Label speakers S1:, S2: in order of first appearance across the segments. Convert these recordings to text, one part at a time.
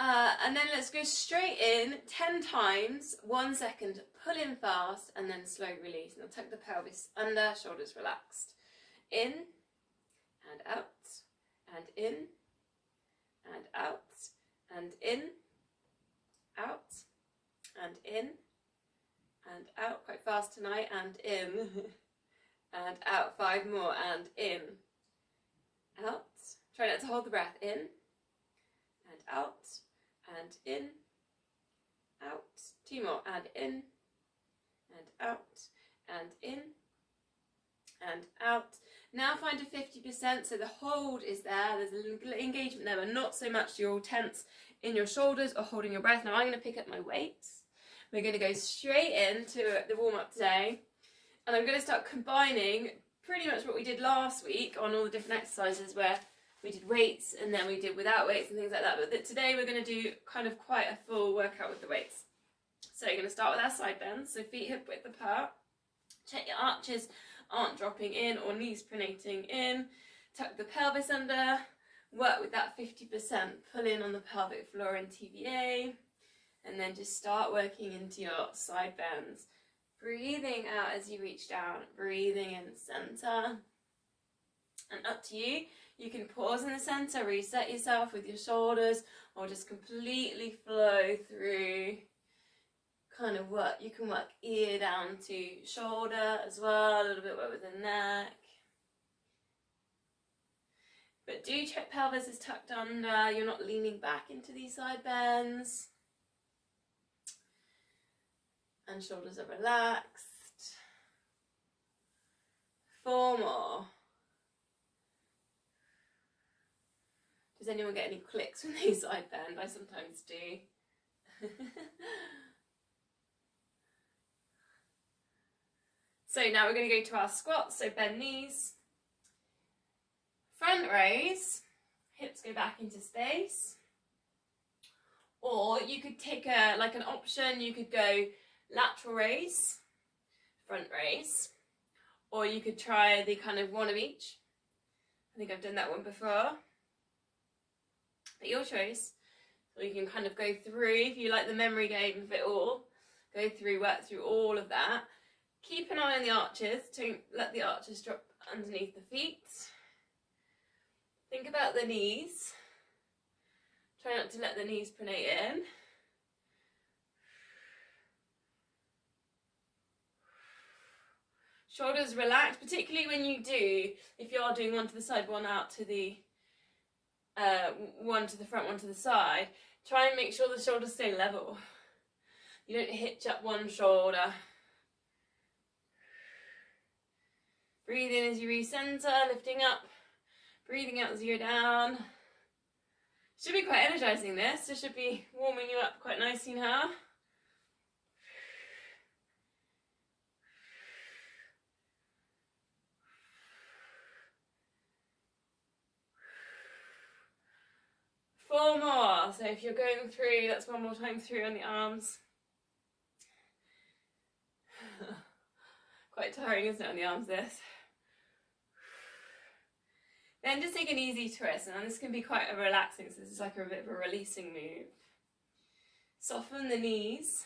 S1: And then let's go straight in 10 times, 1 second, pull in fast, and then slow release. Now tuck the pelvis under, shoulders relaxed. In, and out, and in, and out, and in, out, and in, and out. Quite fast tonight, and in, and out. 5 more, and in, out. Try not to hold the breath. In, and out, and in, out. 2 more, and in, and out, and in, and out. Now find a 50%, so the hold is there, there's a little engagement there, but not so much you're all tense in your shoulders or holding your breath. Now I'm going to pick up my weights. We're going to go straight into the warm-up today, and I'm going to start combining pretty much what we did last week on all the different exercises where we did weights and then we did without weights and things like that, but today we're going to do kind of quite a full workout with the weights. So you're going to start with our side bends, so feet hip width apart. Check your arches aren't dropping in or knees pronating in. Tuck the pelvis under, work with that 50%, pull in on the pelvic floor in TVA, and then just start working into your side bends. Breathing out as you reach down, breathing in center, and up to you. You can pause in the center, reset yourself with your shoulders, or just completely flow through. Kind of work, you can work ear down to shoulder as well, a little bit work with the neck. But do check pelvis is tucked under, you're not leaning back into these side bends. And shoulders are relaxed. 4 more. Does anyone get any clicks when they side bend? I sometimes do. So now we're going to go to our squats, so bend knees, front raise, hips go back into space, or you could take an option, you could go lateral raise, front raise, or you could try the kind of one of each. I think I've done that one before, but your choice. So you can kind of go through, if you like the memory game of it all, go through, work through all of that. Keep an eye on the arches, don't let the arches drop underneath the feet. Think about the knees. Try not to let the knees pronate in. Shoulders relaxed, particularly when you do, if you are doing one to the side, one out to the, one to the front, one to the side, try and make sure the shoulders stay level. You don't hitch up one shoulder. Breathe in as you recenter, lifting up, breathing out as you go down. Should be quite energizing this, it should be warming you up quite nicely now. Four more, so if you're going through, that's one more time through on the arms. Quite tiring, isn't it, on the arms, this? Then just take an easy twist, and this can be quite a relaxing, so this is like a bit of a releasing move. Soften the knees.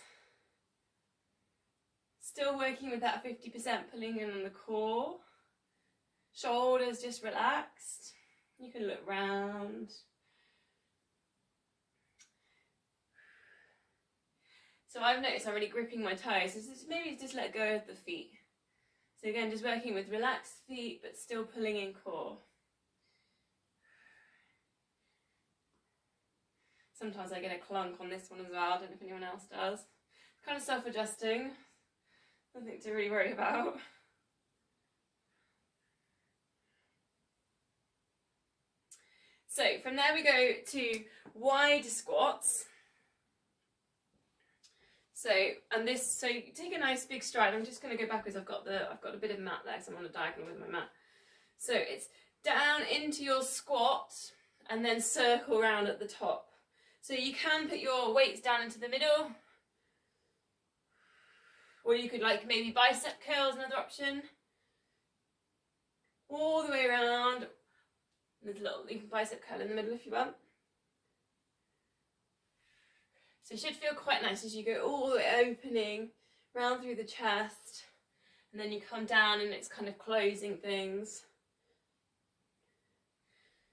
S1: Still working with that 50%, pulling in on the core. Shoulders just relaxed. You can look round. So I've noticed I'm really gripping my toes, so maybe just let go of the feet. So again, just working with relaxed feet, but still pulling in core. Sometimes I get a clunk on this one as well, I don't know if anyone else does. Kind of self-adjusting, nothing to really worry about. So from there we go to wide squats. So take a nice big stride. I'm just going to go backwards. I've got a bit of mat there, so I'm on a diagonal with my mat. So it's down into your squat and then circle round at the top. So you can put your weights down into the middle, or you could like maybe bicep curls, another option. All the way around. There's a little, you can bicep curl in the middle if you want. So it should feel quite nice as you go all the way opening round through the chest, and then you come down and it's kind of closing things.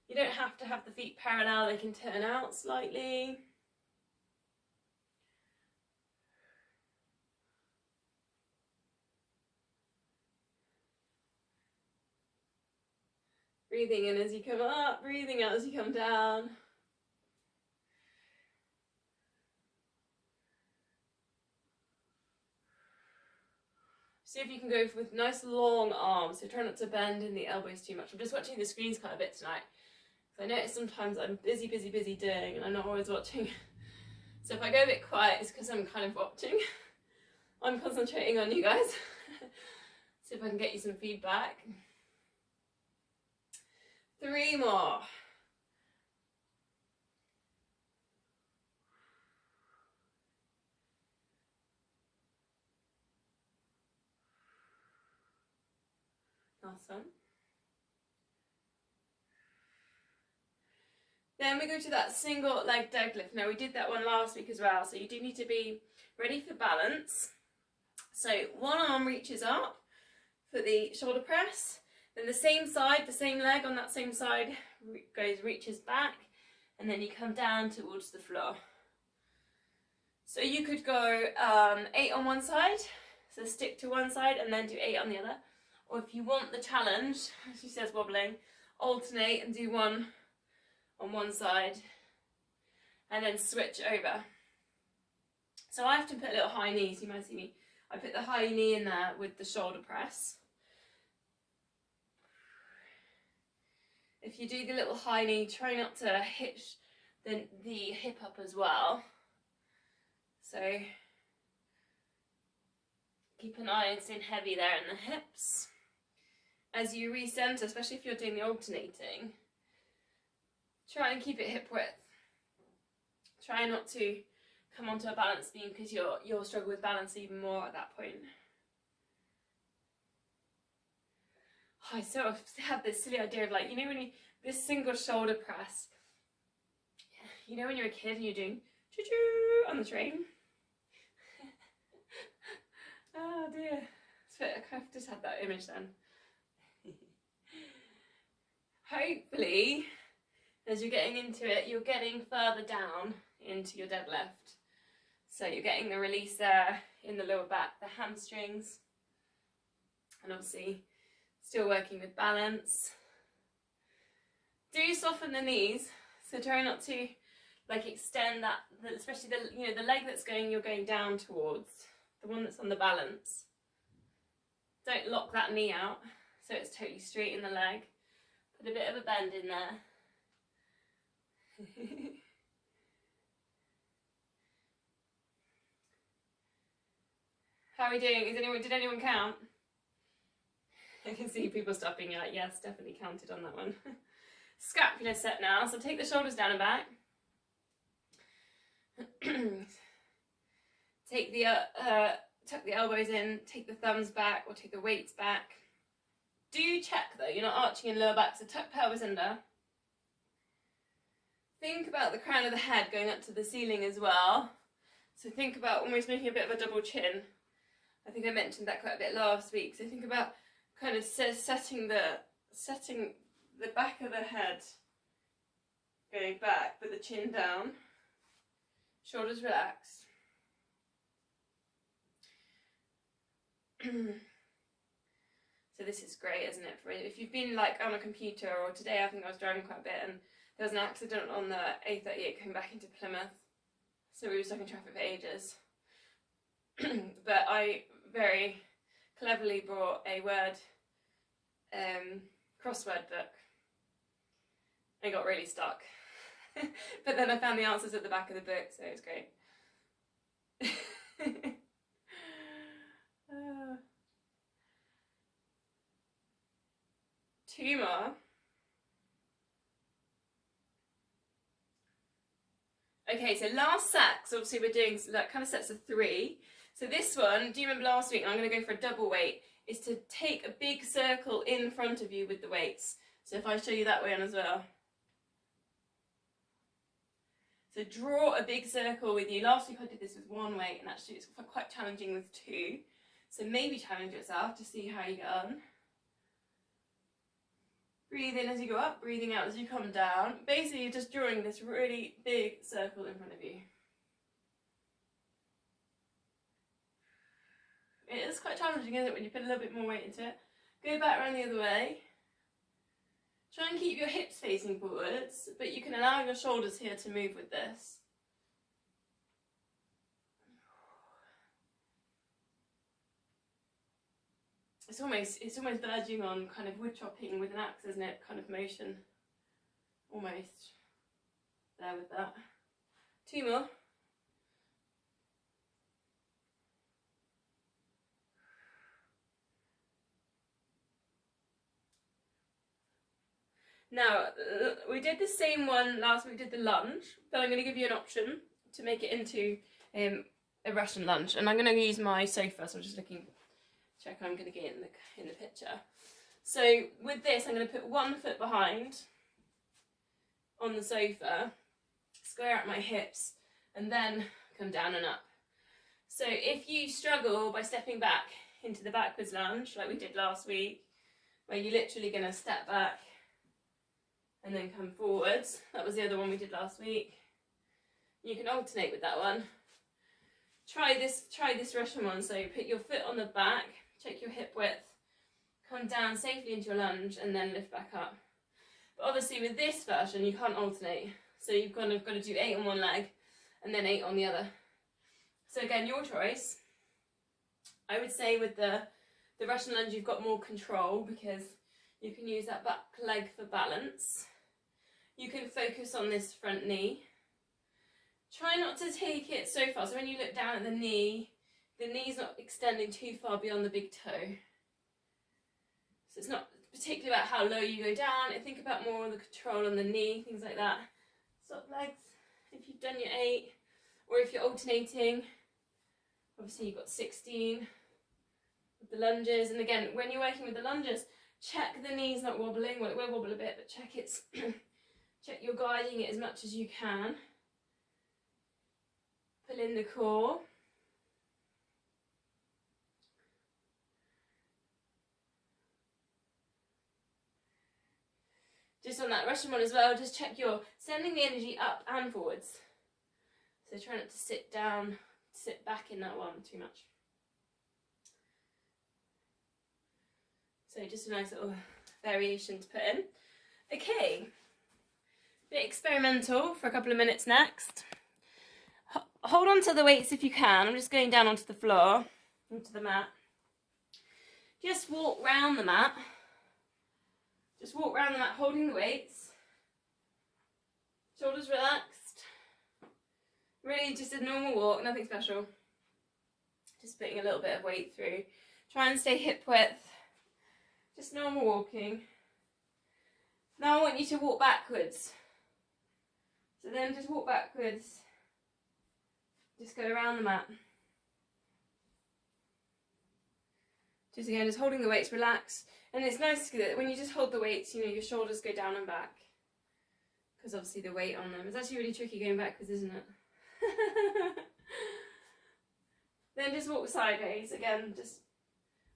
S1: You don't have to have the feet parallel, they can turn out slightly. Breathing in as you come up, breathing out as you come down. See if you can go with nice long arms, so try not to bend in the elbows too much. I'm just watching the screens quite a bit tonight. So I notice sometimes I'm busy doing and I'm not always watching. So if I go a bit quiet, it's because I'm kind of watching. I'm concentrating on you guys. See if I can get you some feedback. 3 more. Awesome. Then we go to that single leg deadlift. Now we did that one last week as well, so you do need to be ready for balance. So one arm reaches up for the shoulder press, then the same side, the same leg on that same side reaches back, and then you come down towards the floor. So you could go 8 on one side, so stick to one side and then do 8 on the other. Or if you want the challenge, she says wobbling, alternate and do 1 on one side and then switch over. So I often put a little high knee, so you might see me. I put the high knee in there with the shoulder press. If you do the little high knee, try not to hitch the hip up as well. So keep an eye on staying heavy there in the hips. As you recenter, especially if you're doing the alternating, try and keep it hip width. Try not to come onto a balance beam because you'll struggle with balance even more at that point. I sort of have this silly idea of, like, you know, when this single shoulder press, you know when you're a kid and you're doing choo-choo on the train? Oh dear. So I kind of just had that image then. Hopefully, as you're getting into it, you're getting further down into your deadlift. So you're getting the release there in the lower back, the hamstrings, and obviously still working with balance. Do soften the knees, so try not to like extend that, especially the leg that's you're going down towards, the one that's on the balance. Don't lock that knee out so it's totally straight in the leg. Put a bit of a bend in there. How are we doing? Did anyone count? I can see people stopping. You're like, yes, definitely counted on that one. Scapular set now. So take the shoulders down and back. Take the tuck the elbows in. Take the thumbs back, or take the weights back. Do check though, you're not arching in lower back. So tuck pelvis under. Think about the crown of the head going up to the ceiling as well. So think about almost making a bit of a double chin. I think I mentioned that quite a bit last week. So think about kind of setting the back of the head going back, but the chin down. Shoulders relaxed. So this is great, isn't it? For if you've been like on a computer, or today I think I was driving quite a bit and there was an accident on the A38 coming back into Plymouth. So we were stuck in traffic for ages. But I very cleverly brought a word crossword book. I got really stuck. But then I found the answers at the back of the book, so it was great. 2 more. Okay, so last set, so obviously we're doing like kind of sets of 3. So this one, do you remember last week, and I'm going to go for a double weight, is to take a big circle in front of you with the weights. So if I show you that way on as well. So draw a big circle with you. Last week I did this with one weight, and actually it's quite challenging with two. So maybe challenge yourself to see how you get on. Breathe in as you go up, breathing out as you come down. Basically, you're just drawing this really big circle in front of you. It is quite challenging, isn't it, when you put a little bit more weight into it. Go back around the other way. Try and keep your hips facing forwards, but you can allow your shoulders here to move with this. It's almost verging on kind of wood chopping with an axe, isn't it? Kind of motion. Almost. There with that. Two more. Now, we did the same one last week, we did the lunge, but I'm going to give you an option to make it into a Russian lunge. And I'm going to use my sofa, so I'm just looking, check I'm going to get in the picture. So with this, I'm going to put 1 foot behind on the sofa, square out my hips, and then come down and up. So if you struggle by stepping back into the backwards lunge, like we did last week, where you're literally going to step back and then come forwards. That was the other one we did last week. You can alternate with that one. Try this Russian one. So put your foot on the back, check your hip width, come down safely into your lunge, and then lift back up. But obviously with this version, you can't alternate. So you've kind of got to do 8 on one leg and then 8 on the other. So again, your choice. I would say with the Russian lunge, you've got more control because you can use that back leg for balance. You can focus on this front knee. Try not to take it so far. So when you look down at the knee's not extending too far beyond the big toe. So it's not particularly about how low you go down. Think about more on the control on the knee, things like that. Stop legs if you've done your 8, or if you're alternating. Obviously you've got 16 with the lunges. And again, when you're working with the lunges, check the knees not wobbling. Well, it will wobble a bit, but check it's check you're guiding it as much as you can. Pull in the core. Just on that Russian one as well, just check you're sending the energy up and forwards. So try not to sit back in that one too much. So just a nice little variation to put in. Okay, bit experimental for a couple of minutes next. Hold on to the weights if you can. I'm just going down onto the floor, onto the mat. Just walk round the mat. Just walk around the mat holding the weights. Shoulders relaxed. Really just a normal walk, nothing special. Just putting a little bit of weight through. Try and stay hip width. Just normal walking. Now I want you to walk backwards. So then just walk backwards. Just go around the mat. Just again, just holding the weights, relax. And it's nice that when you just hold the weights, you know, your shoulders go down and back. Because obviously the weight on them. It's actually really tricky going backwards, isn't it? Then just walk sideways. Again, just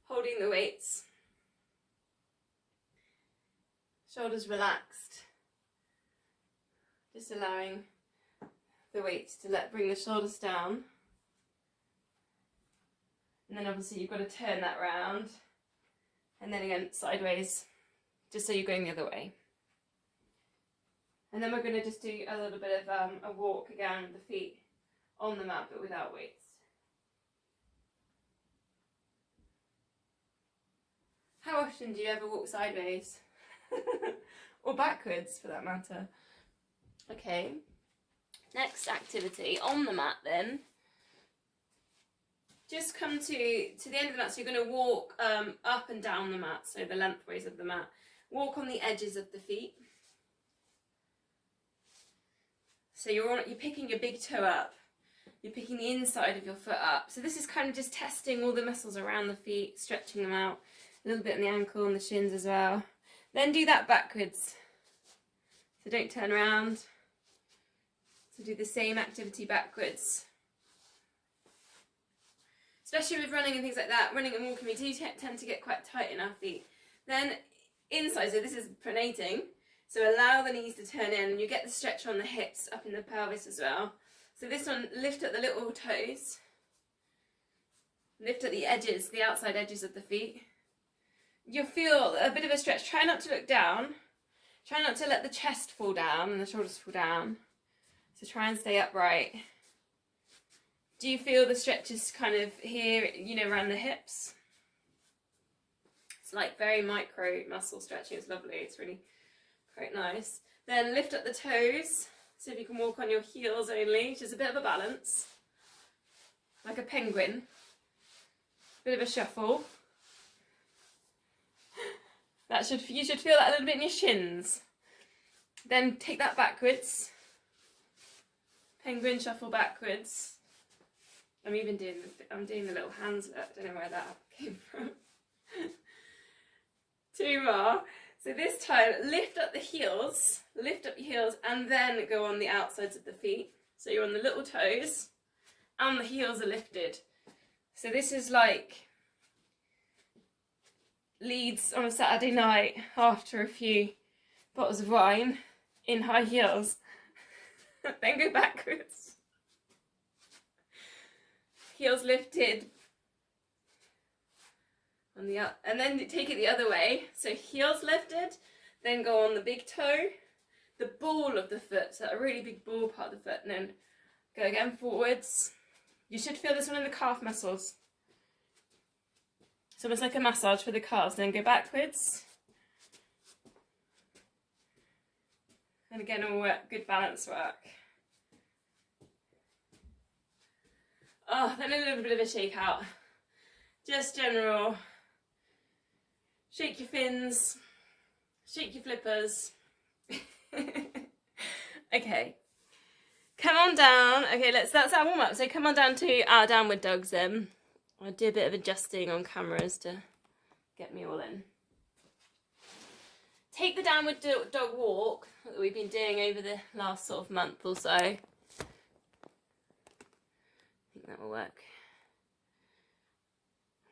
S1: holding the weights. Shoulders relaxed. Just allowing the weights to bring the shoulders down. And then obviously you've got to turn that round. And then again, sideways, just so you're going the other way. And then we're going to just do a little bit of a walk again with the feet on the mat, but without weights. How often do you ever walk sideways? Or backwards, for that matter. Okay, next activity, on the mat then. Just come to the end of the mat, so you're going to walk up and down the mat, so the lengthways of the mat. Walk on the edges of the feet. So you're picking your big toe up. You're picking the inside of your foot up. So this is kind of just testing all the muscles around the feet, stretching them out. A little bit in the ankle and the shins as well. Then do that backwards. So don't turn around. So do the same activity backwards. Especially with running and things like that, running and walking, we do tend to get quite tight in our feet. Then inside, so this is pronating, so allow the knees to turn in, and you get the stretch on the hips, up in the pelvis as well. So this one, lift at the little toes, lift at the edges, the outside edges of the feet. You'll feel a bit of a stretch. Try not to look down. Try not to let the chest fall down and the shoulders fall down. So try and stay upright. Do you feel the stretches kind of here, you know, around the hips? It's like very micro muscle stretching. It's lovely. It's really quite nice. Then lift up the toes. So if you can walk on your heels only, which is a bit of a balance. Like a penguin. Bit of a shuffle. You should feel that a little bit in your shins. Then take that backwards. Penguin shuffle backwards. I'm doing the little hands look. I don't know where that came from. 2 more. So this time, lift up the heels, lift up your heels, and then go on the outsides of the feet. So you're on the little toes, and the heels are lifted. So this is like Leeds on a Saturday night after a few bottles of wine in high heels. Then go backwards. Heels lifted on the and then take it the other way. So heels lifted, then go on the big toe, the ball of the foot, so a really big ball part of the foot, and then go again forwards. You should feel this one in the calf muscles. It's almost like a massage for the calves. Then go backwards. And again, all work, good balance work. Oh, then a little bit of a shake out. Just general. Shake your fins. Shake your flippers. Okay. Come on down. Okay, that's our warm up. So come on down to our downward dogs then. I'll do a bit of adjusting on cameras to get me all in. Take the downward dog walk that we've been doing over the last sort of month or so. I think that will work.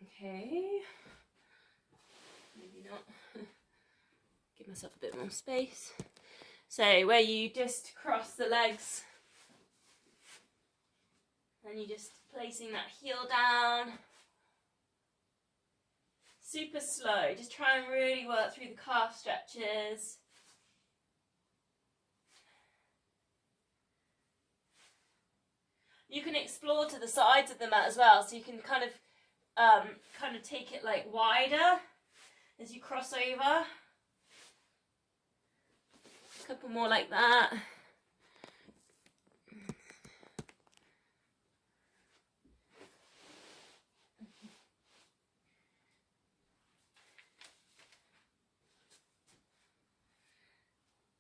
S1: Okay. Maybe not. Give myself a bit more space. So where you just cross the legs and you just placing that heel down. Super slow. Just try and really work through the calf stretches. You can explore to the sides of the mat as well, so you can kind of take it like wider as you cross over. A couple more like that.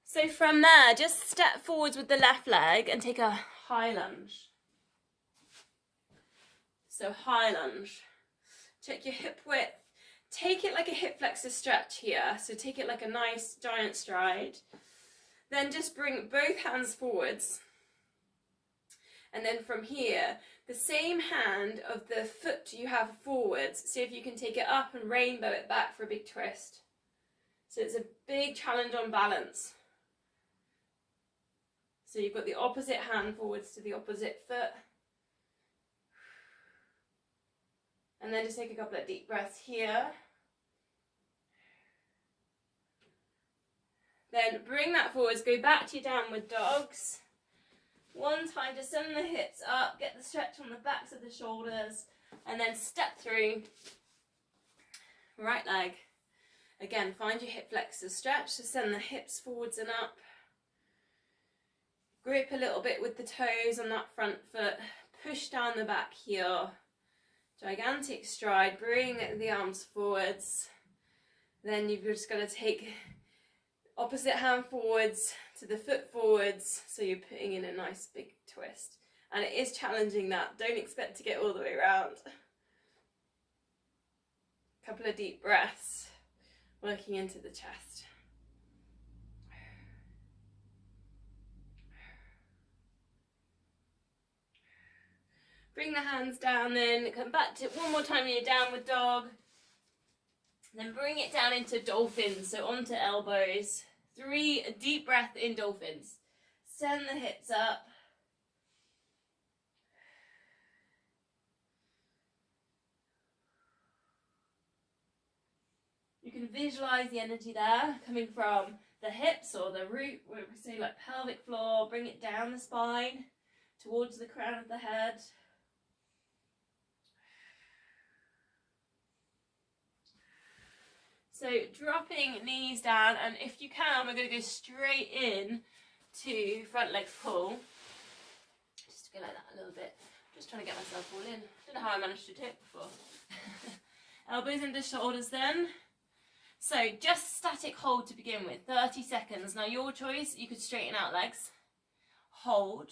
S1: So from there, just step forwards with the left leg and take a high lunge. So high lunge. Check your hip width. Take it like a hip flexor stretch here. So take it like a nice giant stride. Then just bring both hands forwards. And then from here, the same hand of the foot you have forwards, see if you can take it up and rainbow it back for a big twist. So it's a big challenge on balance. So you've got the opposite hand forwards to the opposite foot. And then just take a couple of deep breaths here. Then bring that forwards, go back to your downward dogs. One time, just send the hips up, get the stretch on the backs of the shoulders, and then step through. Right leg. Again, find your hip flexors stretch, so send the hips forwards and up. Grip a little bit with the toes on that front foot. Push down the back heel. Gigantic stride. Bring the arms forwards. Then you've just got to take opposite hand forwards to the foot forwards. So you're putting in a nice big twist. And it is challenging that. Don't expect to get all the way around. Couple of deep breaths. Working into the chest. Bring the hands down then, come back to one more time in your downward dog. Then bring it down into dolphins, so onto elbows. 3, deep breath in dolphins. Send the hips up. You can visualize the energy there coming from the hips or the root, where we say like pelvic floor. Bring it down the spine towards the crown of the head. So dropping knees down, and if you can, we're going to go straight in to front leg pull. Just to go like that a little bit. Just trying to get myself all in. Don't know how I managed to do it before. Elbows into shoulders then. So just static hold to begin with, 30 seconds. Now your choice, you could straighten out legs. Hold.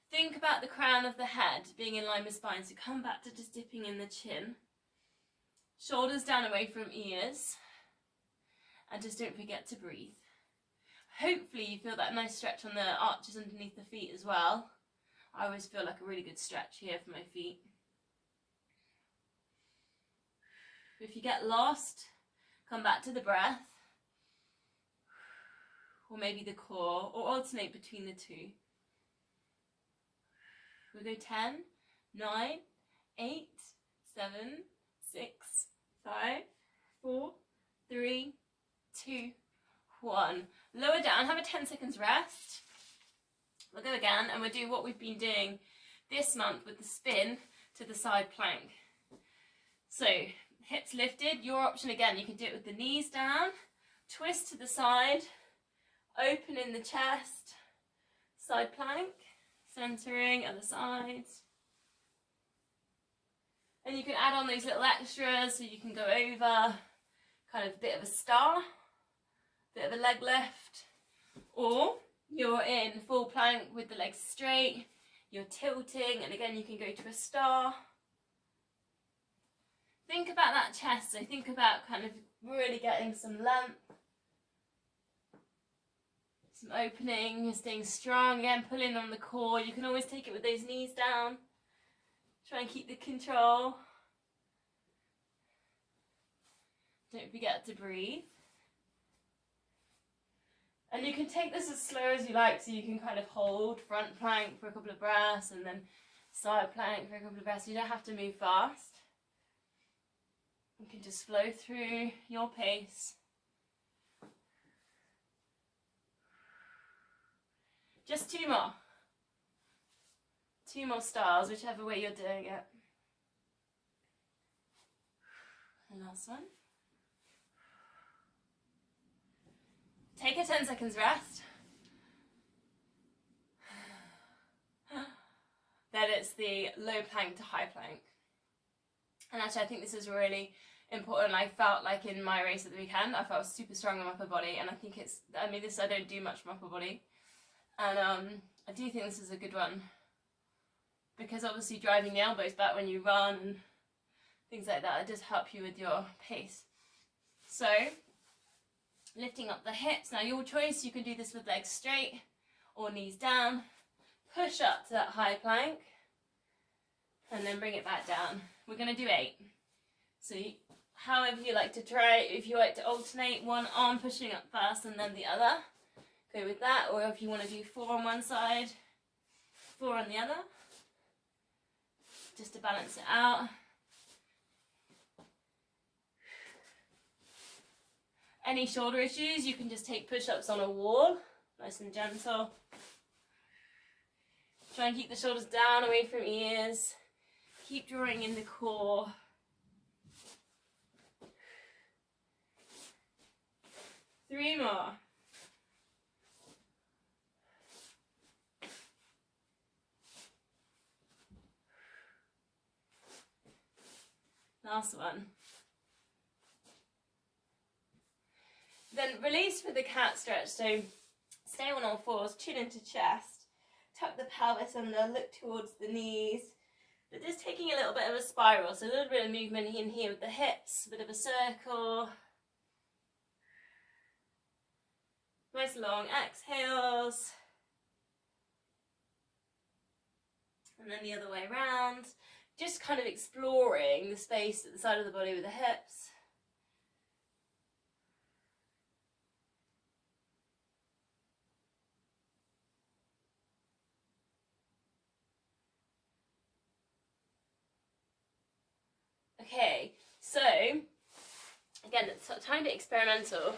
S1: Think about the crown of the head being in line with spine, so come back to just dipping in the chin. Shoulders down away from ears. And just don't forget to breathe. Hopefully you feel that nice stretch on the arches underneath the feet as well. I always feel like a really good stretch here for my feet. If you get lost, come back to the breath. Or maybe the core, or alternate between the two. We'll go 10, 9, 8, 7, 6, 5, 4, 3, 2, 1. Lower down, have a 10 seconds rest. We'll go again, and we'll do what we've been doing this month with the spin to the side plank. So, hips lifted. Your option again, you can do it with the knees down, twist to the side, open in the chest, side plank, centering, other side. And you can add on those little extras, so you can go over kind of a bit of a star, bit of a leg lift, or you're in full plank with the legs straight, you're tilting, and again you can go to a star. Think about that chest, so think about kind of really getting some length, some opening, you're staying strong, again pulling on the core. You can always take it with those knees down, try and keep the control. Don't forget to breathe. And you can take this as slow as you like, so you can kind of hold front plank for a couple of breaths and then side plank for a couple of breaths. You don't have to move fast. You can just flow through your pace. Just 2 more. 2 more stars, whichever way you're doing it. And last one. Take a 10 seconds rest. Then it's the low plank to high plank. And actually I think this is really important. I felt like in my race at the weekend, I felt super strong in my upper body, and I think it's, I mean this, I don't do much from upper body. And I do think this is a good one. Because obviously driving the elbows back when you run and things like that, it does help you with your pace. So, lifting up the hips. Now your choice, you can do this with legs straight or knees down. Push up to that high plank and then bring it back down. We're going to do 8. So however you like to try, if you like to alternate one arm pushing up first and then the other, go with that. Or if you want to do 4 on one side, 4 on the other, just to balance it out. Any shoulder issues, you can just take push-ups on a wall, nice and gentle. Try and keep the shoulders down away from ears. Keep drawing in the core. Three more. Last one. Then release with the cat stretch. So stay on all fours, chin into chest, tuck the pelvis under, look towards the knees. But just taking a little bit of a spiral, so a little bit of movement in here with the hips, a bit of a circle. Nice long exhales.
S2: And then the other way around. Just kind of exploring the space at the side of the body with the hips. Okay, so again, it's a tiny bit experimental,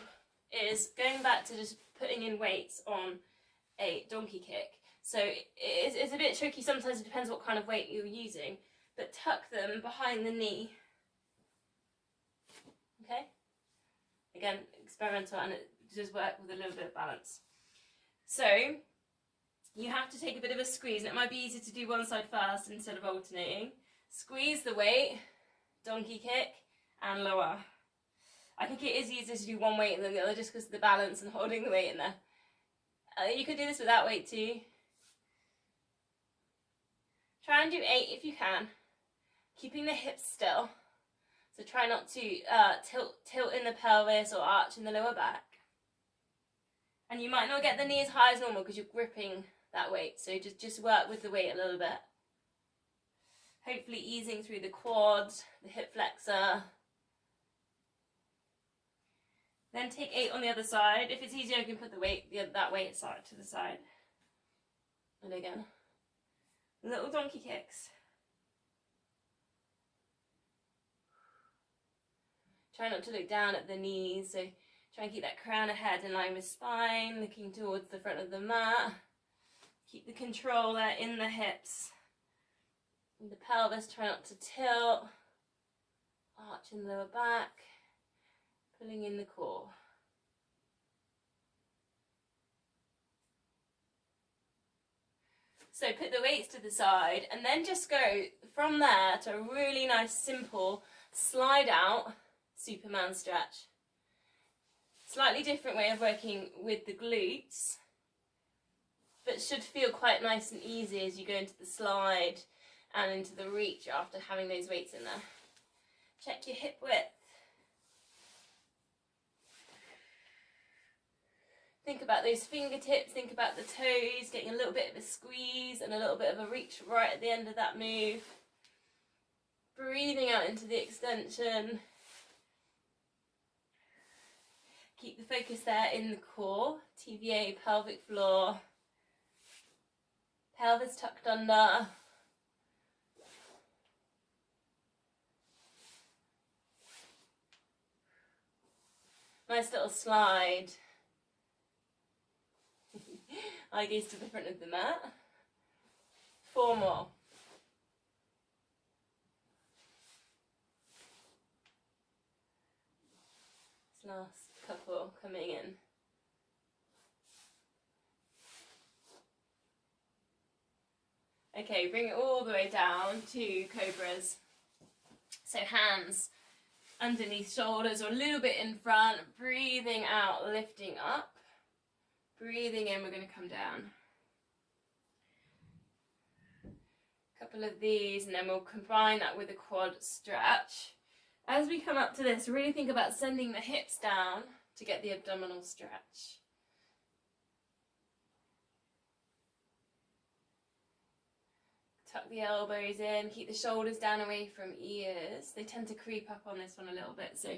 S2: is going back to just putting in weights on a donkey kick. So it's a bit tricky sometimes, it depends what kind of weight you're using, but tuck them behind the knee. Okay? Again, experimental, and it does work with a little bit of balance. So you have to take a bit of a squeeze, and it might be easier to do one side first instead of alternating. Squeeze the weight, donkey kick, and lower. I think it is easier to do one weight than the other just because of the balance and holding the weight in there. You can do this without weight too. Try and do 8 if you can, keeping the hips still. So try not to tilt in the pelvis or arch in the lower back. And you might not get the knee as high as normal because you're gripping that weight. So just work with the weight a little bit. Hopefully easing through the quads, the hip flexor. Then take 8 on the other side. If it's easier, you can put the weight, that weight side to the side. And again, little donkey kicks. Try not to look down at the knees, so try and keep that crown of head in line with spine, looking towards the front of the mat. Keep the control there in the hips. In the pelvis, try not to tilt. Arch in the lower back. Pulling in the core. So put the weights to the side and then just go from there to a really nice simple slide out Superman stretch. Slightly different way of working with the glutes, but should feel quite nice and easy as you go into the slide and into the reach after having those weights in there. Check your hip width. Think about those fingertips, think about the toes, getting a little bit of a squeeze and a little bit of a reach right at the end of that move. Breathing out into the extension. Keep the focus there in the core, TVA, pelvic floor. Pelvis tucked under. Nice little slide. Eye gaze to the front of the mat. 4 more. This last couple coming in. Okay, bring it all the way down to cobras. So hands underneath shoulders or a little bit in front. Breathing out, lifting up. Breathing in, we're going to come down. A couple of these, and then we'll combine that with a quad stretch. As we come up to this, really think about sending the hips down to get the abdominal stretch. Tuck the elbows in, keep the shoulders down away from ears. They tend to creep up on this one a little bit, so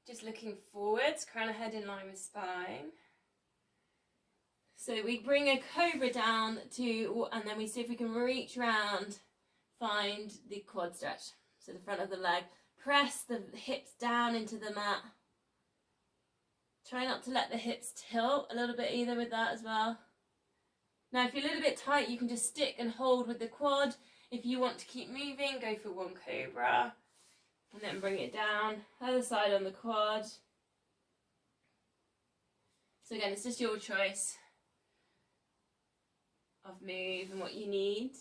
S2: just looking forwards, crown of head in line with spine. So we bring a cobra down to, and then we see if we can reach round, find the quad stretch. So the front of the leg. Press the hips down into the mat. Try not to let the hips tilt a little bit either with that as well. Now if you're a little bit tight, you can just stick and hold with the quad. If you want to keep moving, go for 1 cobra. And then bring it down, other side on the quad. So again, it's just your choice of move and what you need.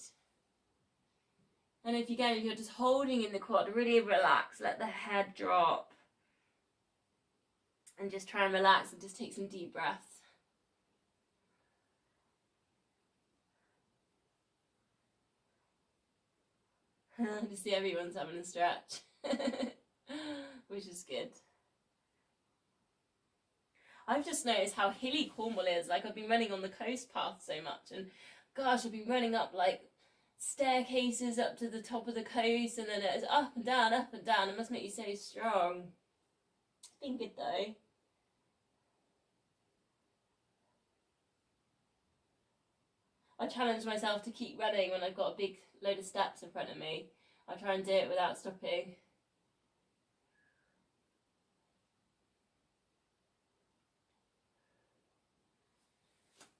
S2: And if you're just holding in the quad, really relax, let the head drop. And just try and relax and just take some deep breaths. Just see everyone's having a stretch. Which is good. I've just noticed how hilly Cornwall is. Like, I've been running on the coast path so much, and gosh, I've been running up like staircases up to the top of the coast, and then it's up and down, up and down. It must make you so strong. It's been good though. I challenge myself to keep running when I've got a big load of steps in front of me. I try and do it without stopping.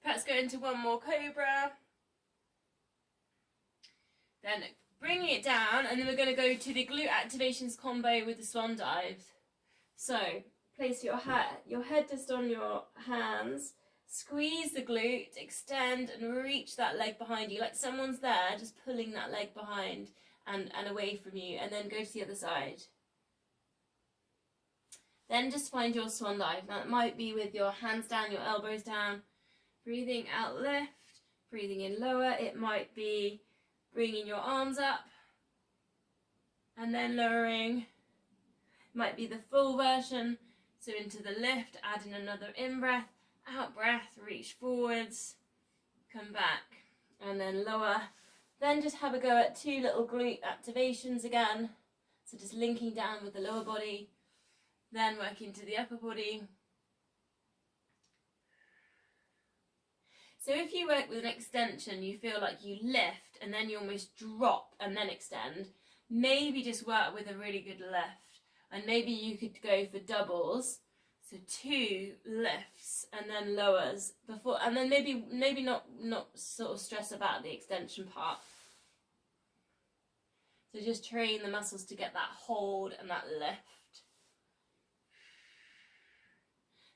S2: Let's go into one more cobra. Then bringing it down, and then we're going to go to the glute activations combo with the swan dive. So place your head just on your hands. Squeeze the glute, extend and reach that leg behind you, like someone's there just pulling that leg behind and away from you, and then go to the other side. Then just find your swan dive. Now it might be with your hands down, your elbows down, breathing out lift, breathing in lower. It might be bringing your arms up and then lowering. It might be the full version, so into the lift, adding another in-breath, out-breath, reach forwards, come back, and then lower. Then just have a go at 2 little glute activations again. So just linking down with the lower body, then working to the upper body. So if you work with an extension, you feel like you lift and then you almost drop and then extend, maybe just work with a really good lift. And maybe you could go for doubles. So 2 lifts and then lowers before, and then maybe not sort of stress about the extension part. So just train the muscles to get that hold and that lift.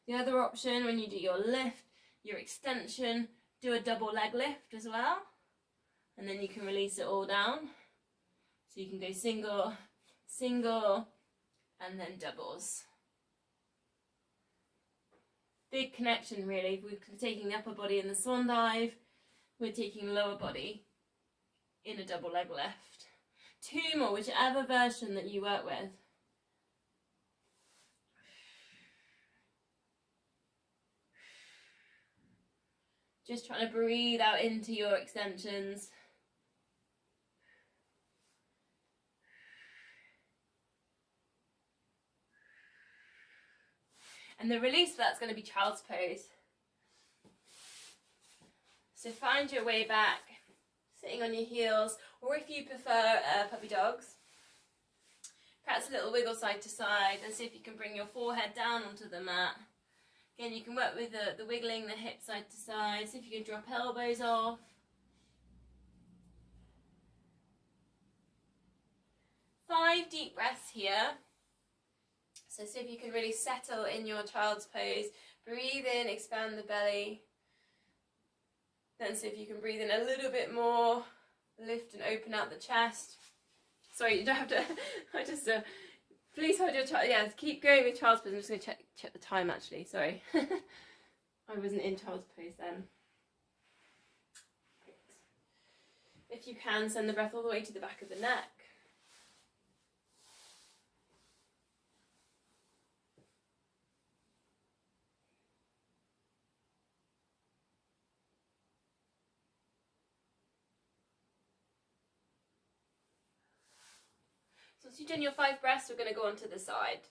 S2: The other option, when you do your lift, your extension, do a double leg lift as well, and then you can release it all down. So you can go single, single, and then doubles. Big connection really. We're taking the upper body in the swan dive, we're taking the lower body in a double leg lift. 2 more, whichever version that you work with. Just trying to breathe out into your extensions. And the release for that's going to be child's pose. So find your way back, sitting on your heels, or if you prefer puppy dogs, perhaps a little wiggle side to side, and see if you can bring your forehead down onto the mat. Again, you can work with the wiggling the hip side to side, see if you can drop elbows off. Five deep breaths here. So see if you can really settle in your child's pose. Breathe in, expand the belly. Then see if you can breathe in a little bit more. Lift and open out the chest. Sorry, you don't have to. I just please hold your child. Yeah, keep going with child's pose. I'm just going to check the time actually. Sorry, I wasn't in child's pose then. If you can, send the breath all the way to the back of the neck. So once you've done your 5 breaths, we're going to go on to the side.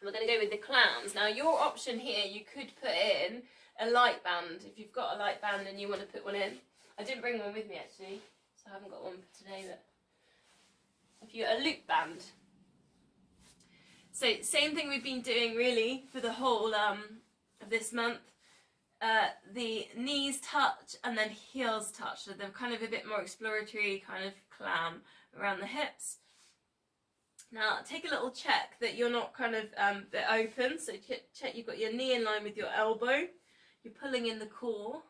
S2: We're going to go with the clowns. Now your option here, you could put in a light band. If you've got a light band and you want to put one in. I didn't bring one with me actually, so I haven't got one for today, but if you a loop band. So same thing we've been doing really for the whole of this month. The knees touch and then heels touch, so they're kind of a bit more exploratory, kind of clam around the hips. Now take a little check that you're not kind of a bit open, so check you've got your knee in line with your elbow, you're pulling in the core,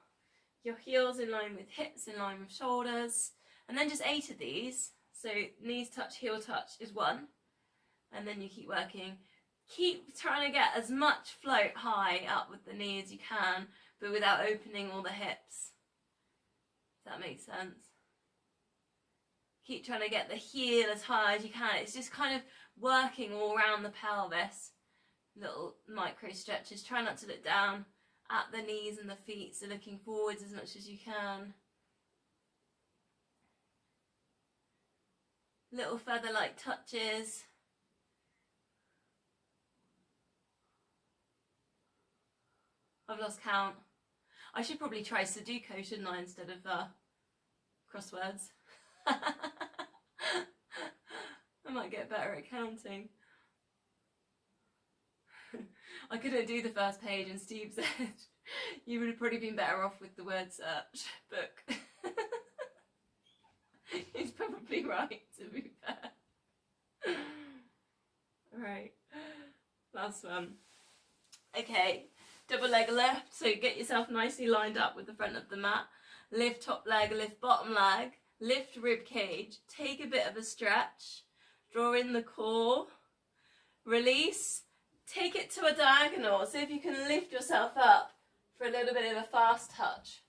S2: your heels in line with hips, in line with shoulders, and then just 8 of these. So knees touch, heel touch is 1, and then you keep working. Keep trying to get as much float high up with the knee as you can, but without opening all the hips. If that makes sense. Keep trying to get the heel as high as you can. It's just kind of working all around the pelvis, little micro stretches. Try not to look down at the knees and the feet, so looking forwards as much as you can. Little feather-like touches. I've lost count. I should probably try Sudoku, shouldn't I, instead of crosswords. I might get better at counting. I couldn't do the first page, and Steve said you would have probably been better off with the word search book. He's probably right, to be fair. Right, last one. Okay, double leg left, so get yourself nicely lined up with the front of the mat. Lift top leg, lift bottom leg, lift rib cage, take a bit of a stretch, draw in the core, release, take it to a diagonal. So if you can lift yourself up for a little bit of a fast touch.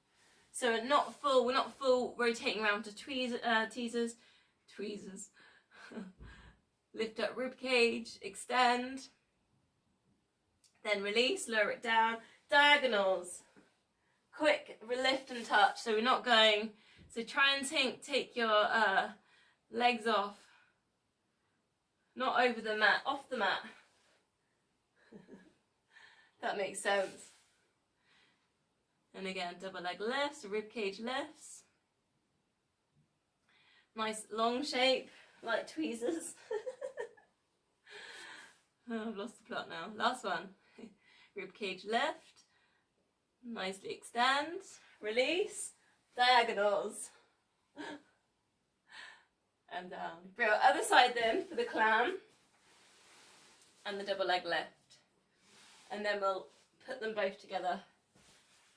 S2: So we're not full rotating around to tweezers. Lift up rib cage, extend, then release, lower it down, diagonals. Quick lift and touch, so we're not going, so try and take your legs off, not over the mat, off the mat. That makes sense. And again, double leg lifts, rib cage lifts. Nice long shape, like tweezers. Oh, I've lost the plot now. Last one. Rib cage lift. Nicely extend. Release. Diagonals. And down. Brilliant. Other side then for the clam. And the double leg lift. And then we'll put them both together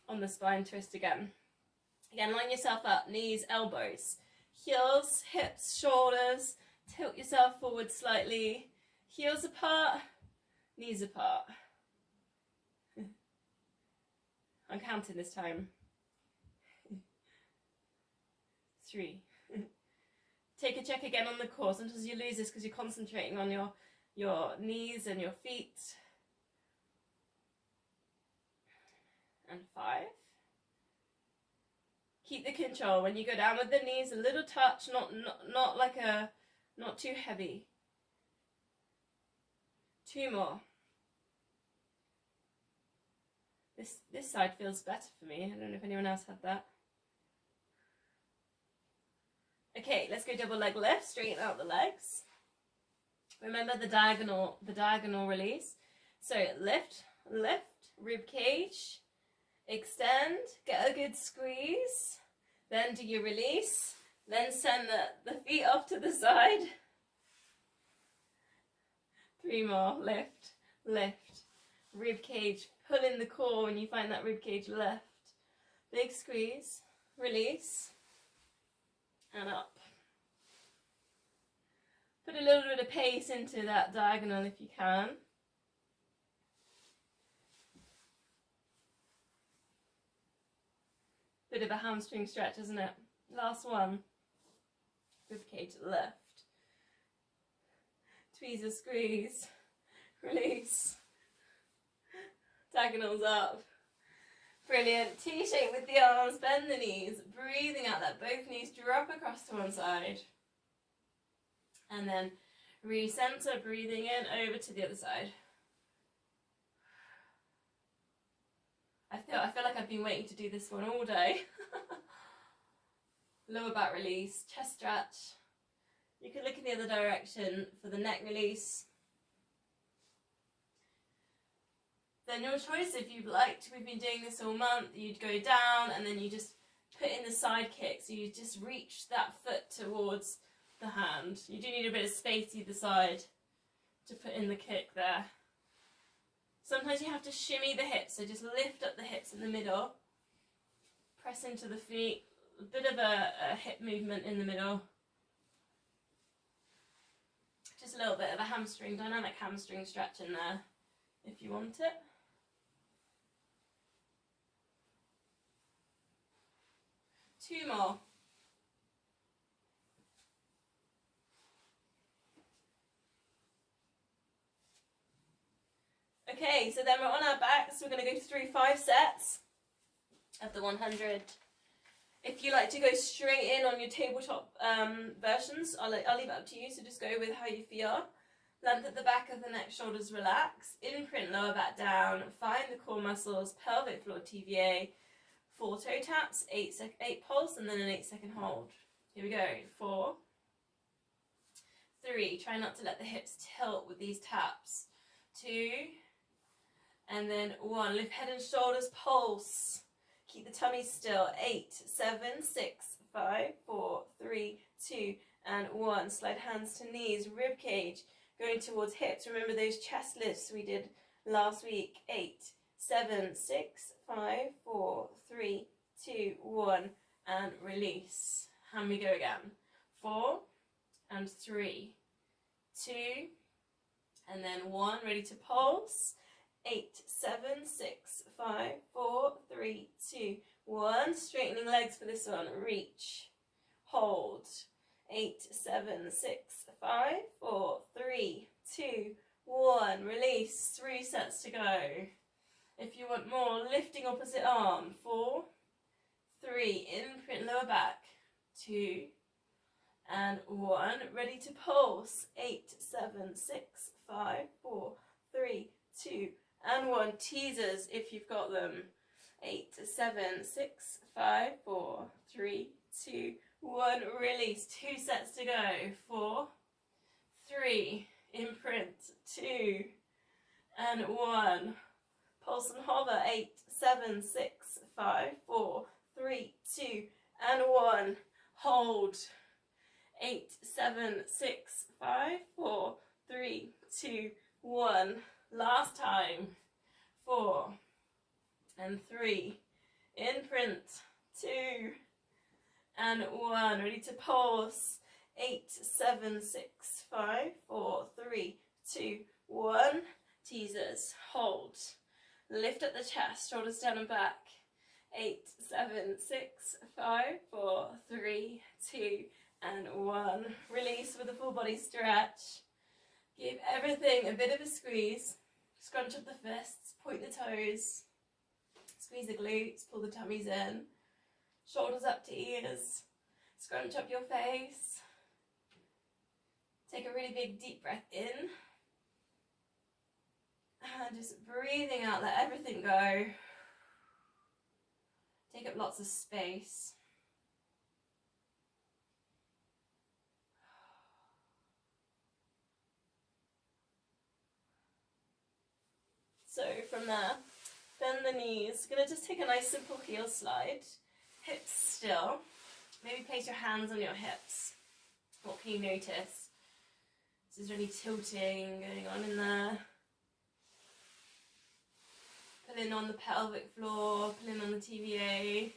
S2: on the spine twist again. Again, line yourself up. Knees, elbows. Heels, hips, shoulders. Tilt yourself forward slightly. Heels apart, knees apart. I'm counting this time. 3. Take a check again on the core. Sometimes you lose this because you're concentrating on your knees and your feet. And 5. Keep the control. When you go down with the knees, a little touch, not too heavy. 2 more. This side feels better for me. I don't know if anyone else had that. Okay, let's go double leg lift. Straighten out the legs. Remember the diagonal release. So lift, rib cage, extend, get a good squeeze. Then do your release. Then send the feet off to the side. 3 more, lift, rib cage, pull in the core when you find that rib cage left. Big squeeze, release, and up. Put a little bit of pace into that diagonal if you can. Bit of a hamstring stretch, isn't it? Last one, rib cage left. Tweezer squeeze, release, diagonals up. Brilliant. T-shape with the arms, bend the knees, breathing out, let both knees drop across to one side. And then recenter, breathing in, over to the other side. I feel like I've been waiting to do this one all day. Lower back release, chest stretch. You can look in the other direction for the neck release. Then your choice, if you'd liked, we've been doing this all month, you'd go down and then you just put in the side kick. So you just reach that foot towards the hand. You do need a bit of space either side to put in the kick there. Sometimes you have to shimmy the hips, so just lift up the hips in the middle. Press into the feet, a bit of a hip movement in the middle. Just a little bit of a hamstring, dynamic hamstring stretch in there, if you want it. Two more. Okay, so then we're on our backs. We're going to go through 5 sets of the 100. If you like to go straight in on your tabletop versions, I'll leave it up to you, so just go with how you feel. Length at the back of the neck, shoulders relax. Imprint lower back down. Find the core muscles, pelvic floor TVA. 4 toe taps, 8 pulse, and then an 8-second hold. Here we go. 4, 3. Try not to let the hips tilt with these taps. 2, and then 1. Lift head and shoulders, pulse. Keep the tummy still. 8, 7, 6, 5, 4, 3, 2, and 1. Slide hands to knees, rib cage going towards hips. Remember those chest lifts we did last week. 8, 7, 6, 5, 4, 3, 2, 1, and release. And we go again. 4 and 3, 2, and then 1. Ready to pulse. 8, 7, 6, 5, 4, 3, 2, 1. Straightening legs for this one. Reach. Hold. 8, 7, 6, 5, 4, 3, 2, 1. Release. 3 sets to go. If you want more, lifting opposite arm. 4, 3. Imprint lower back. 2, and 1. Ready to pulse. 8, 7, 6, 5, 4, 3, 2, and 1. Teasers if you've got them. 8, 7, 6, 5, 4, 3, 2, 1. Release. 2 sets to go. 4, 3. Imprint. 2, and 1. Pulse and hover. 8, 7, 6, 5, 4, 3, 2, and 1. Hold. 8, 7, 6, 5, 4, 3, 2, 1. Last time. 4 and 3. Imprint. 2 and 1. Ready to pulse. 8, 7, 6, 5, 4, 3, 2, 1. Teasers. Hold. Lift up the chest, shoulders down and back. 8, 7, 6, 5, 4, 3, 2, and 1. Release with a full body stretch. Give everything a bit of a squeeze. Scrunch up the fists, point the toes. Squeeze the glutes, pull the tummies in. Shoulders up to ears. Scrunch up your face. Take a really big deep breath in. And just breathing out, let everything go. Take up lots of space. So from there, bend the knees. Gonna just take a nice simple heel slide. Hips still. Maybe place your hands on your hips. What can you notice? Is there any tilting going on in there? Pull in on the pelvic floor, pull in on the TVA.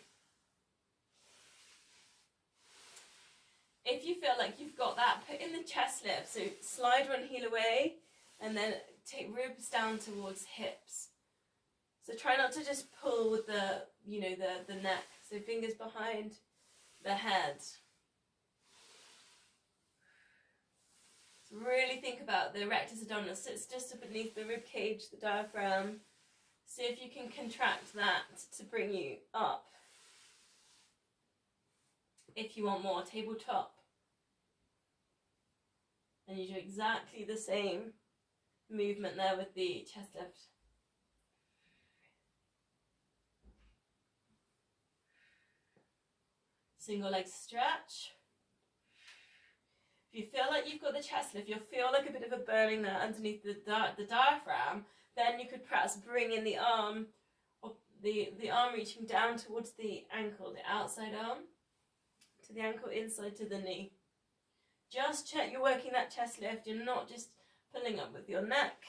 S2: If you feel like you've got that, put in the chest lift. So slide one heel away and then take ribs down towards hips. So try not to just pull with the, the neck. So fingers behind the head. So really think about the rectus abdominis. Sits just beneath the rib cage, the diaphragm. See if you can contract that to bring you up. If you want more, tabletop. And you do exactly the same movement there with the chest lift. Single leg stretch. If you feel like you've got the chest lift, you'll feel like a bit of a burning there underneath the diaphragm. Then you could perhaps bring in the arm, or the arm reaching down towards the ankle, the outside arm, to the ankle, inside to the knee. Just check you're working that chest lift. You're not just pulling up with your neck.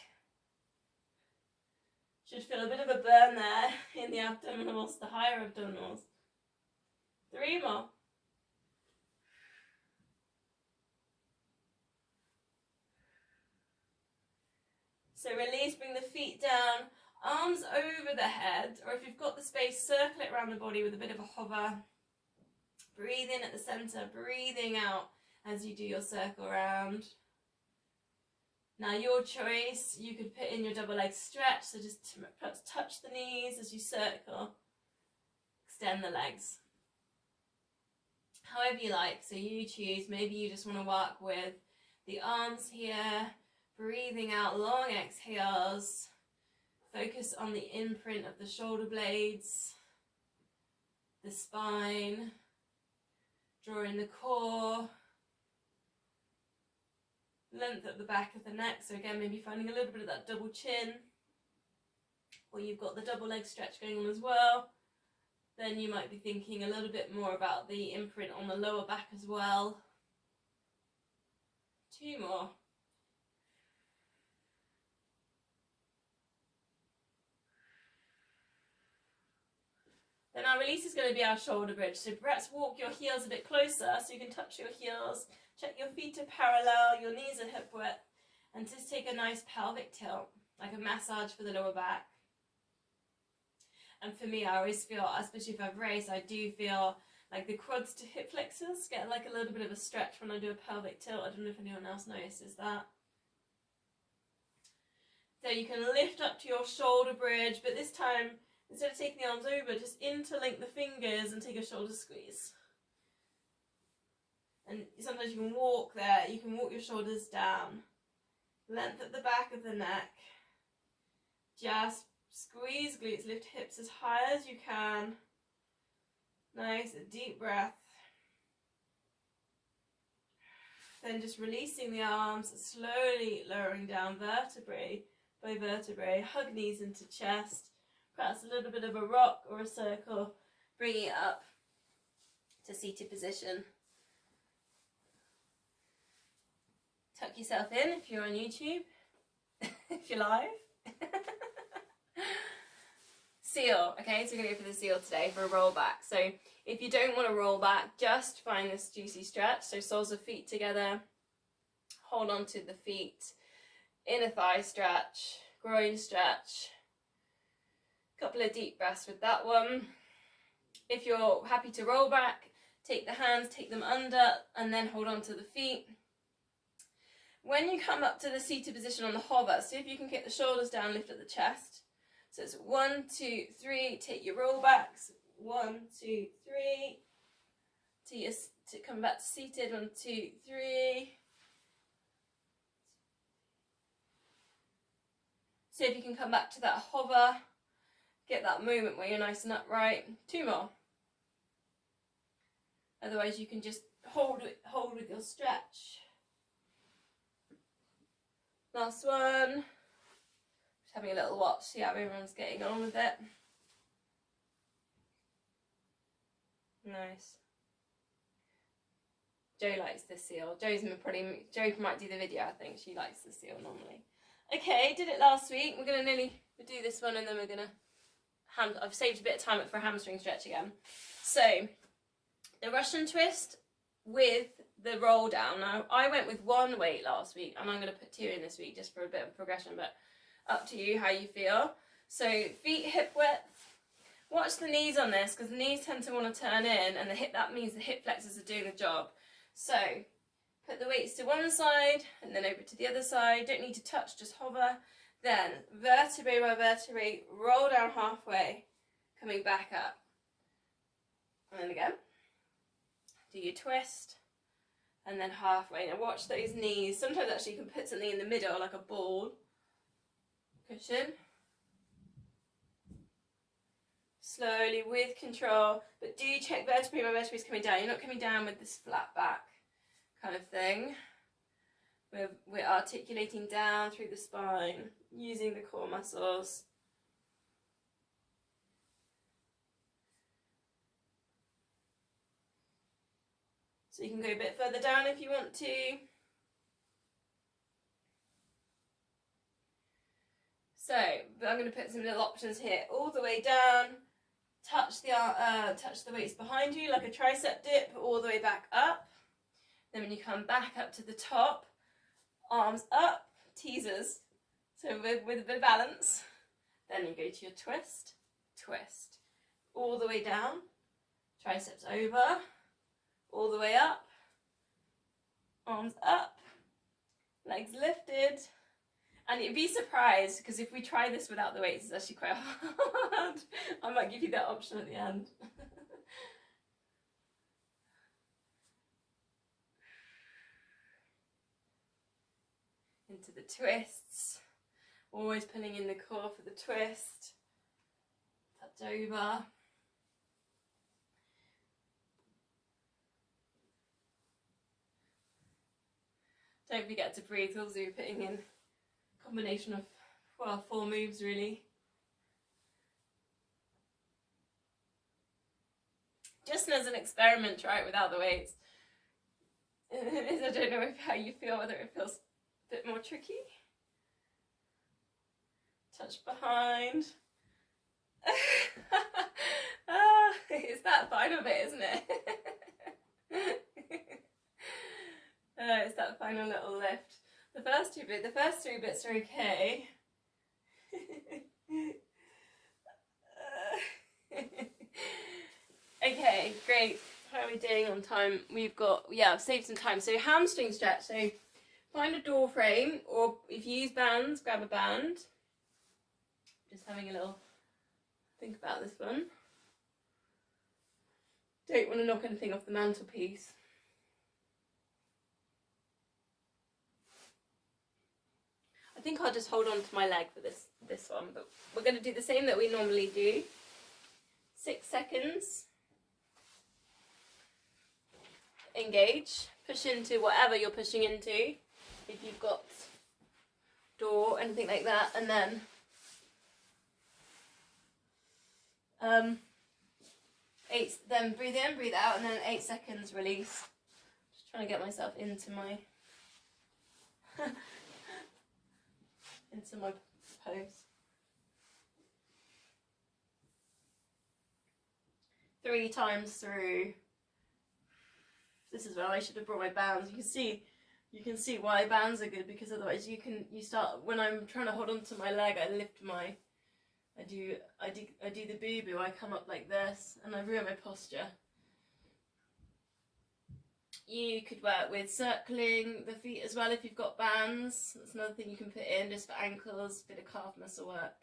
S2: Should feel a bit of a burn there in the abdominals, the higher abdominals. 3 more. So release, bring the feet down, arms over the head, or if you've got the space, circle it around the body with a bit of a hover. Breathe in at the center, breathing out as you do your circle round. Now your choice, you could put in your double leg stretch, so just perhaps touch the knees as you circle, extend the legs. However you like, so you choose. Maybe you just want to work with the arms here, breathing out long exhales, focus on the imprint of the shoulder blades, the spine, drawing the core, length at the back of the neck, so again maybe finding a little bit of that double chin, or you've got the double leg stretch going on as well. Then you might be thinking a little bit more about the imprint on the lower back as well. 2 more. Then our release is going to be our shoulder bridge, so perhaps walk your heels a bit closer so you can touch your heels, check your feet are parallel, your knees are hip width, and just take a nice pelvic tilt, like a massage for the lower back. And for me, I always feel, especially if I've raced, I do feel like the quads to hip flexors get like a little bit of a stretch when I do a pelvic tilt. I don't know if anyone else notices that. So you can lift up to your shoulder bridge, but this time, instead of taking the arms over, just interlink the fingers and take a shoulder squeeze. And sometimes you can walk there, you can walk your shoulders down. Length at the back of the neck. Just squeeze glutes, lift hips as high as you can. Nice, a deep breath. Then just releasing the arms, slowly lowering down vertebrae by vertebrae. Hug knees into chest. Perhaps a little bit of a rock or a circle. Bringing it up to seated position. Tuck yourself in if you're on YouTube, if you're live. Seal, okay, so we're going to go for the seal today for a roll back. So if you don't want to roll back, just find this juicy stretch. So soles of feet together, hold on to the feet, inner thigh stretch, groin stretch. Couple of deep breaths with that one. If you're happy to roll back, take the hands, take them under, and then hold on to the feet. When you come up to the seated position on the hover, see if you can get the shoulders down, lift at the chest. So it's 1, 2, 3, take your roll backs, 1, 2, 3, to come back to seated, 1, 2, 3. See if you can come back to that hover, get that movement where you're nice and upright. 2 more. Otherwise you can just hold with your stretch. Last one. Just having a little watch, see how everyone's getting on with it. Nice. Jo likes the seal. Jo might do the video, I think. She likes the seal normally. Okay, did it last week. We'll do this one and then we're gonna I've saved a bit of time for a hamstring stretch again. So the Russian twist with the roll down. Now I went with 1 weight last week and I'm going to put 2 in this week just for a bit of progression, but up to you how you feel. So feet hip width. Watch the knees on this because the knees tend to want to turn in and that means the hip flexors are doing the job. So put the weights to one side and then over to the other side. Don't need to touch, just hover. Then vertebrae by vertebrae, roll down halfway, coming back up. And then again. Do your twist. And then halfway. Now watch those knees. Sometimes actually you can put something in the middle like a ball. Cushion. Slowly with control. But do check vertebrae by vertebrae is coming down. You're not coming down with this flat back kind of thing. We're articulating down through the spine, using the core muscles. So you can go a bit further down if you want to. So, but I'm going to put some little options here. All the way down, touch the weights behind you like a tricep dip, all the way back up. Then when you come back up to the top, arms up, teasers, so with a bit of balance. Then you go to your twist, twist, all the way down, triceps over, all the way up, arms up, legs lifted, And you'd be surprised, because if we try this without the weights, it's actually quite hard. I might give you that option at the end. Into the twists. Always pulling in the core for the twist. Touch over. Don't forget to breathe, also you're putting in a combination of, well, 4 moves really. Just as an experiment, try it without the weights. I don't know how you feel, whether it feels a bit more tricky. Touch behind. It's that final bit, isn't it? It's that final little lift. The first 3 bits are okay. Okay, great. How are we doing on time? We've got, yeah, I've saved some time. So hamstring stretch. So find a door frame, or if you use bands, grab a band. Just having a little think about this one. Don't want to knock anything off the mantelpiece. I think I'll just hold on to my leg for this one, but we're going to do the same that we normally do. 6 seconds. Engage. Push into whatever you're pushing into. If you've got door, anything like that, and then 8. Then breathe in, breathe out, and then 8 seconds release. Just trying to get myself into my into my pose. 3 times through. This is where I should have brought my bands. You can see why bands are good, because otherwise you start, when I'm trying to hold on to my leg, I lift my, I do the boo-boo, I come up like this and I ruin my posture. You could work with circling the feet as well if you've got bands. That's another thing you can put in just for ankles, bit of calf muscle work.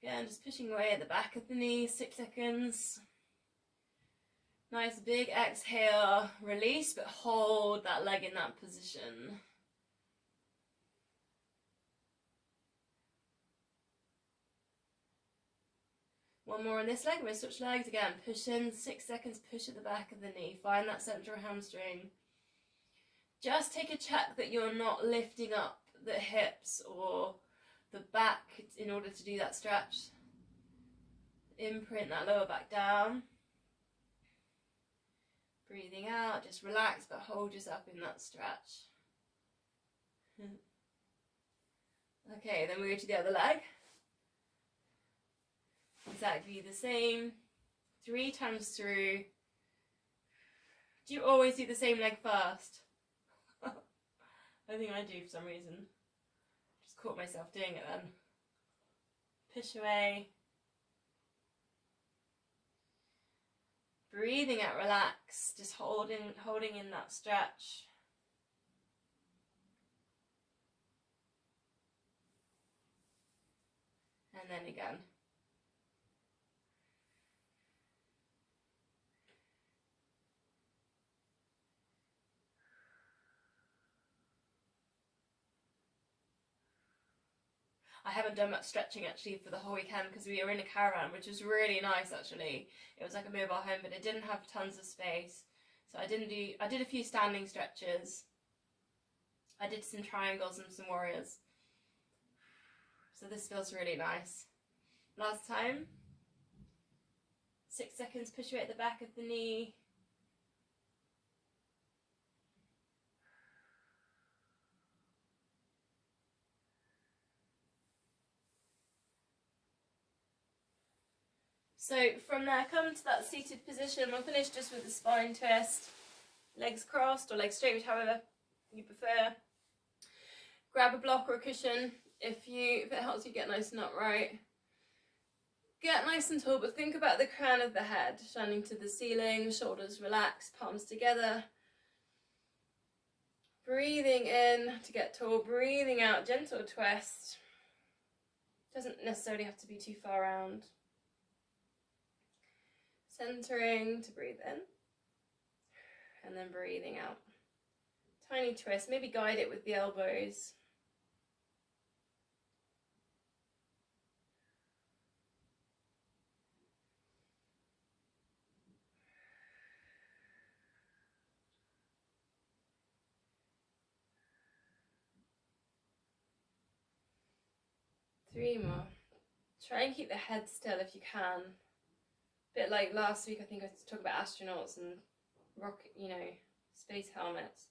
S2: Again, just pushing away at the back of the knee, 6 seconds. Nice big exhale, release, but hold that leg in that position. One more on this leg, we're going to switch legs again. Push in, 6 seconds, push at the back of the knee. Find that central hamstring. Just take a check that you're not lifting up the hips or the back in order to do that stretch. Imprint that lower back down. Breathing out, just relax, but hold yourself in that stretch. Okay, then we go to the other leg. Exactly the same. 3 times through. Do you always do the same leg first? I think I do for some reason. Just caught myself doing it then. Push away. Breathing out, relax, just holding in that stretch. And then again. I haven't done much stretching actually for the whole weekend because we were in a caravan, which was really nice actually. It was like a mobile home, but it didn't have tons of space. So I did a few standing stretches. I did some triangles and some warriors. So this feels really nice. Last time. 6 seconds, push away at the back of the knee. So from there, come to that seated position. We'll finish just with the spine twist. Legs crossed or legs straight, however you prefer. Grab a block or a cushion if it helps you get nice and upright. Get nice and tall, but think about the crown of the head, shining to the ceiling, shoulders relaxed, palms together. Breathing in to get tall, breathing out, gentle twist. Doesn't necessarily have to be too far round. Centering to breathe in. And then breathing out. Tiny twist, maybe guide it with the elbows. Three more. Try and keep the head still if you can. A bit like last week, I think I talked about astronauts and rocket, space helmets.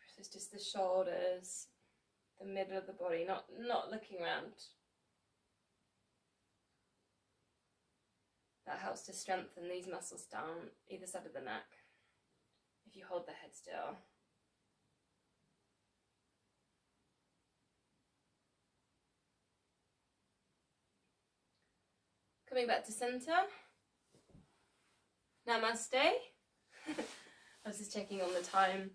S2: So it's just the shoulders, the middle of the body, not looking around. That helps to strengthen these muscles down either side of the neck if you hold the head still. Coming back to center. Namaste. I was just checking on the time.